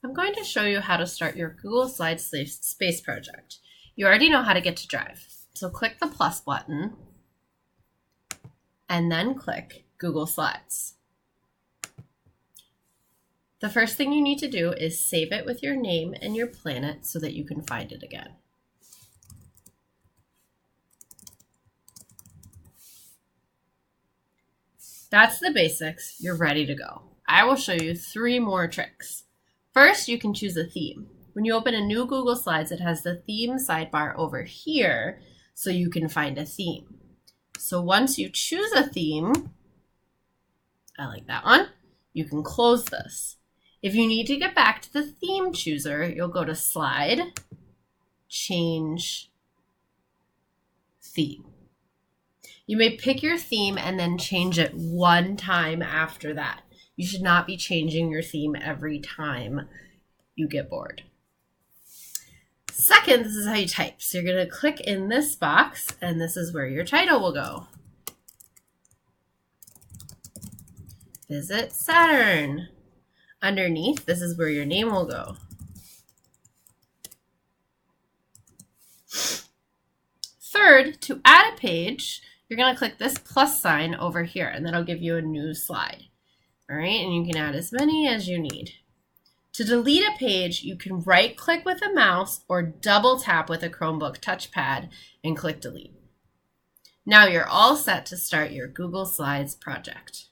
I'm going to show you how to start your Google Slides space project. You already know how to get to Drive. So click the plus button and then click Google Slides. The first thing you need to do is save it with your name and your planet so that you can find it again. That's the basics. You're ready to go. I will show you 3 more tricks. First, you can choose a theme. When you open a new Google Slides, it has the theme sidebar over here so you can find a theme. So once you choose a theme, I like that one, you can close this. If you need to get back to the theme chooser, you'll go to Slide, Change Theme. You may pick your theme and then change it one time after that. You should not be changing your theme every time you get bored. Second, this is how you type. So you're going to click in this box, and this is where your title will go. Visit Saturn. Underneath, this is where your name will go. Third, to add a page, you're going to click this plus sign over here, and that'll give you a new slide. All right, and you can add as many as you need. To delete a page, you can right-click with a mouse or double-tap with a Chromebook touchpad and click delete. Now you're all set to start your Google Slides project.